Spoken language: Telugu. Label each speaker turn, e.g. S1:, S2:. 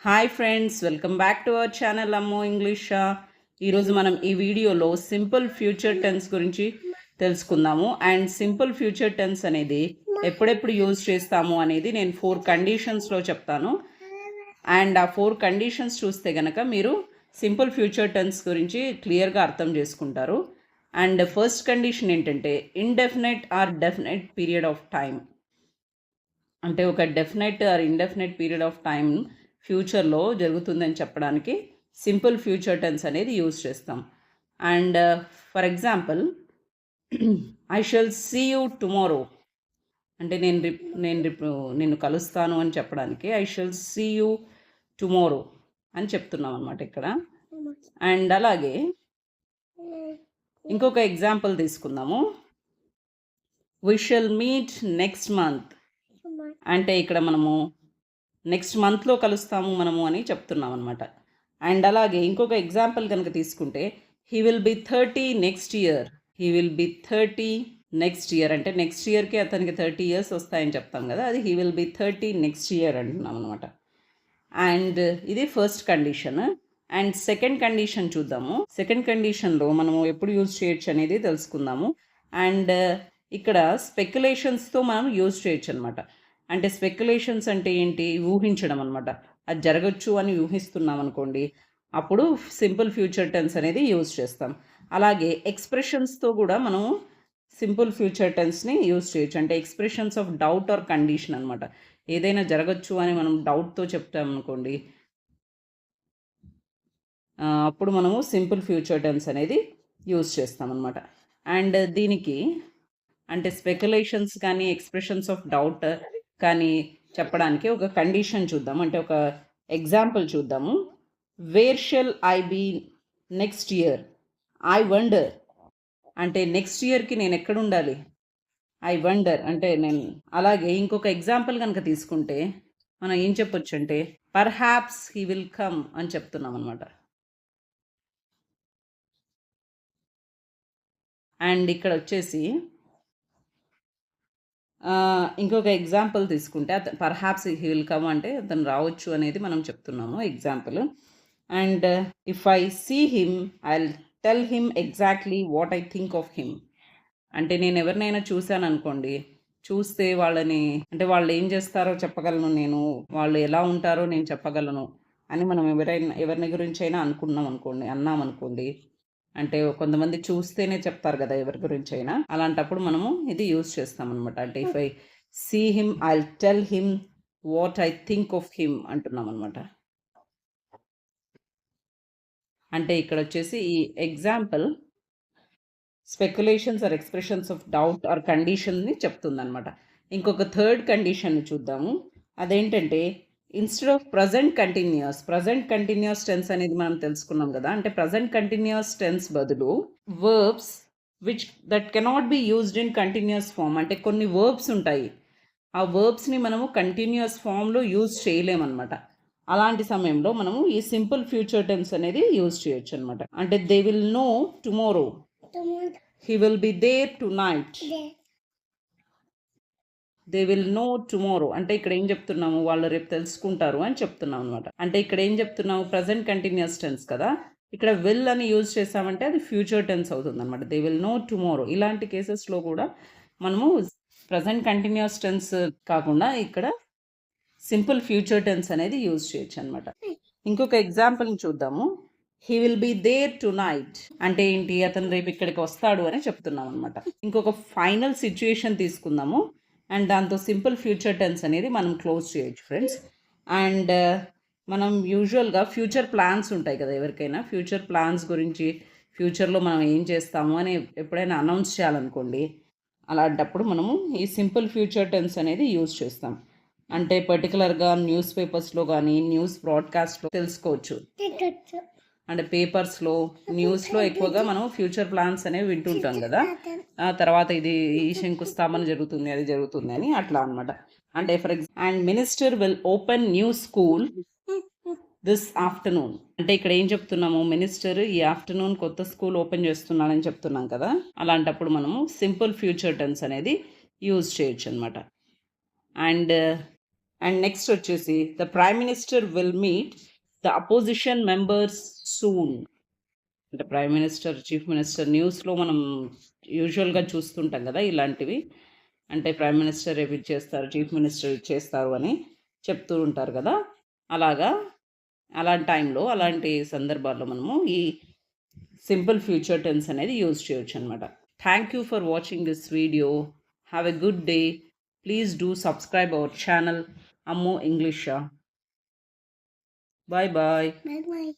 S1: Hi friends, welcome back to our channel అమ్మో ఇంగ్లీషా. ఈరోజు మనం ఈ వీడియోలో సింపుల్ ఫ్యూచర్ టెన్స్ గురించి తెలుసుకుందాము. అండ్ సింపుల్ ఫ్యూచర్ టెన్స్ అనేది ఎప్పుడెప్పుడు యూజ్ చేస్తాము అనేది నేను 4 కండిషన్స్లో చెప్తాను. అండ్ ఆ 4 కండిషన్స్ చూస్తే కనుక మీరు సింపుల్ ఫ్యూచర్ టెన్స్ గురించి క్లియర్గా అర్థం చేసుకుంటారు. అండ్ ఫస్ట్ కండిషన్ ఏంటంటే indefinite or definite period of time. అంటే ఒక definite or indefinite period of time ఫ్యూచర్లో జరుగుతుందని చెప్పడానికి సింపుల్ ఫ్యూచర్ టెన్స్ అనేది యూజ్ చేస్తాం. And for example, I shall see you tomorrow అంటే నిన్ను కలుస్తాను అని చెప్పడానికి I shall see you tomorrow అని చెప్తున్నాం అనమాట ఇక్కడ. అండ్ అలాగే ఇంకొక ఎగ్జాంపుల్ తీసుకుందాము. We shall meet next month అంటే ఇక్కడ మనము నెక్స్ట్ మంత్లో కలుస్తాము మనము అని చెప్తున్నాం అనమాట. అండ్ అలాగే ఇంకొక ఎగ్జాంపుల్ కనుక తీసుకుంటే he will B 30 next year. He will B 30 next year అంటే నెక్స్ట్ ఇయర్కి అతనికి 30 ఇయర్స్ వస్తాయని చెప్తాం కదా, అది he will B 30 next year అంటున్నాం అనమాట. అండ్ ఇది first condition. And second condition చూద్దాము. సెకండ్ కండిషన్లో మనము ఎప్పుడు యూజ్ చేయొచ్చు అనేది తెలుసుకుందాము. అండ్ ఇక్కడ స్పెక్యులేషన్స్తో మనం యూజ్ చేయొచ్చు అనమాట. అంటే స్పెక్యులేషన్స్ అంటే ఏంటి? ఊహించడం అనమాట. అది జరగచ్చు అని ఊహిస్తున్నాం అనుకోండి, అప్పుడు సింపుల్ ఫ్యూచర్ టెన్స్ అనేది యూజ్ చేస్తాం. అలాగే ఎక్స్ప్రెషన్స్తో కూడా మనం సింపుల్ ఫ్యూచర్ టెన్స్ని యూజ్ చేయొచ్చు. అంటే expressions of doubt are condition అనమాట. ఏదైనా జరగచ్చు అని మనం డౌట్తో చెప్తాం అనుకోండి, అప్పుడు మనము సింపుల్ ఫ్యూచర్ టెన్స్ అనేది యూజ్ చేస్తాం అనమాట. అండ్ దీనికి అంటే స్పెక్యులేషన్స్ కానీ ఎక్స్ప్రెషన్స్ ఆఫ్ డౌట్ కానీ చెప్పడానికి ఒక కండిషన్ చూద్దాం. అంటే ఒక ఎగ్జాంపుల్ చూద్దాము. Where shall I be next year? I wonder అంటే నెక్స్ట్ ఇయర్కి నేను ఎక్కడ ఉండాలి? ఐ వండర్ అంటే నేను. అలాగే ఇంకొక ఎగ్జాంపుల్ కనుక తీసుకుంటే మనం ఏం చెప్పొచ్చు అంటే పర్హాప్స్ హీ విల్ కమ్ అని చెప్తున్నాం అనమాట. అండ్ ఇక్కడ వచ్చేసి ఇంకొక ఎగ్జాంపుల్ తీసుకుంటే పర్హాప్స్ హీ విల్ కమ్ అంటే అతను రావచ్చు అనేది మనం చెప్తున్నాము example. And if I see him I tell him exactly what I think of him అంటే నేను ఎవరినైనా చూశాను అనుకోండి, చూస్తే వాళ్ళని అంటే వాళ్ళు ఏం చేస్తారో చెప్పగలను, నేను వాళ్ళు ఎలా ఉంటారో నేను చెప్పగలను అని మనం ఎవరిని గురించి అయినా అన్నాం అనుకోండి, అంటే కొంతమంది చూస్తేనే చెప్తారు కదా ఎవరి గురించి అయినా, అలాంటప్పుడు మనము ఇది యూజ్ చేస్తాం అనమాట. అంటే if I see him I tell him what I think of him అంటున్నాం అనమాట. అంటే ఇక్కడ వచ్చేసి ఈ example speculations or expressions of doubt or కండిషన్ని చెప్తుందనమాట. ఇంకొక థర్డ్ కండిషన్ చూద్దాము. అదేంటంటే instead of present continuous tense అనేది మనం తెలుసుకున్నాం కదా. అంటే ప్రజెంట్ కంటిన్యూస్ టెన్స్ బదులు verbs which that cannot be used in continuous form. అంటే కొన్ని వర్బ్స్ ఉంటాయి, ఆ వర్బ్స్ని మనము కంటిన్యూస్ ఫామ్లో యూజ్ చేయలేమన్నమాట. అలాంటి సమయంలో మనము ఈ సింపుల్ ఫ్యూచర్ టెన్స్ అనేది యూజ్ చేయొచ్చు అనమాట. అంటే they will know tomorrow, he will be there tonight, they will know tomorrow అంటే ఇక్కడ ఏం చెప్తున్నాము, వాళ్ళు రేపు తెలుసుకుంటారు అని చెప్తున్నాం అనమాట. అంటే ఇక్కడ ఏం చెప్తున్నాము, ప్రజెంట్ కంటిన్యూస్ టెన్స్ కదా, ఇక్కడ విల్ అని యూజ్ చేసామంటే అది ఫ్యూచర్ టెన్స్ అవుతుంది అనమాట. They will know tomorrow. ఇలాంటి కేసెస్లో కూడా మనము ప్రజెంట్ కంటిన్యూస్ టెన్స్ కాకుండా ఇక్కడ సింపుల్ ఫ్యూచర్ టెన్స్ అనేది యూజ్ చేయొచ్చు అనమాట. ఇంకొక ఎగ్జాంపుల్ని చూద్దాము. He will be there tonight అంటే ఏంటి, అతను రేపు ఇక్కడికి వస్తాడు అని చెప్తున్నాం అనమాట. ఇంకొక ఫైనల్ సిచ్యుయేషన్ తీసుకుందాము అండ్ దాంతో సింపుల్ ఫ్యూచర్ టెన్స్ అనేది మనం క్లోజ్ చేయొచ్చు ఫ్రెండ్స్. అండ్ మనం యూజువల్గా ఫ్యూచర్ ప్లాన్స్ ఉంటాయి కదా, ఎవరికైనా ఫ్యూచర్ ప్లాన్స్ గురించి, ఫ్యూచర్లో మనం ఏం చేస్తాము అని ఎప్పుడైనా అనౌన్స్ చేయాలనుకోండి, అలాంటప్పుడు మనము ఈ సింపుల్ ఫ్యూచర్ టెన్స్ అనేది యూజ్ చేస్తాం. అంటే పర్టికులర్గా న్యూస్ పేపర్స్లో కానీ న్యూస్ బ్రాడ్కాస్ట్లో తెలుసుకోవచ్చు. అంటే పేపర్స్లో న్యూస్లో ఎక్కువగా మనం ఫ్యూచర్ ప్లాన్స్ అనేవి వింటుంటాం కదా, తర్వాత ఇది ఈ శంకుస్థాపన జరుగుతుంది అది జరుగుతుంది అని అట్లా అనమాట. అంటే for example and minister will open new school this afternoon అంటే ఇక్కడ ఏం చెప్తున్నాము, మినిస్టర్ ఈ ఆఫ్టర్నూన్ కొత్త స్కూల్ ఓపెన్ చేస్తున్నాడని చెప్తున్నాం కదా, అలాంటప్పుడు మనము సింపుల్ ఫ్యూచర్ టెన్స్ అనేది యూజ్ చేయొచ్చు అనమాట. అండ్ అండ్ నెక్స్ట్ వచ్చేసి the prime minister will meet the opposition members soon. అంటే ప్రైమ్ మినిస్టర్, చీఫ్ మినిస్టర్ న్యూస్లో మనం యూజువల్గా చూస్తుంటాం కదా ఇలాంటివి. అంటే ప్రైమ్ మినిస్టర్ రేపు ఇది చేస్తారు, చీఫ్ మినిస్టర్ ఇది చేస్తారు అని చెప్తూ ఉంటారు కదా. అలాగా అలాంటి టైంలో, అలాంటి సందర్భాల్లో మనము ఈ సింపుల్ ఫ్యూచర్ టెన్స్ అనేది యూజ్ చేయొచ్చు అనమాట. Thank you for watching this video. Have a good day. Please do subscribe our channel Ammu ఇంగ్లీషా. Bye bye.
S2: Bye bye.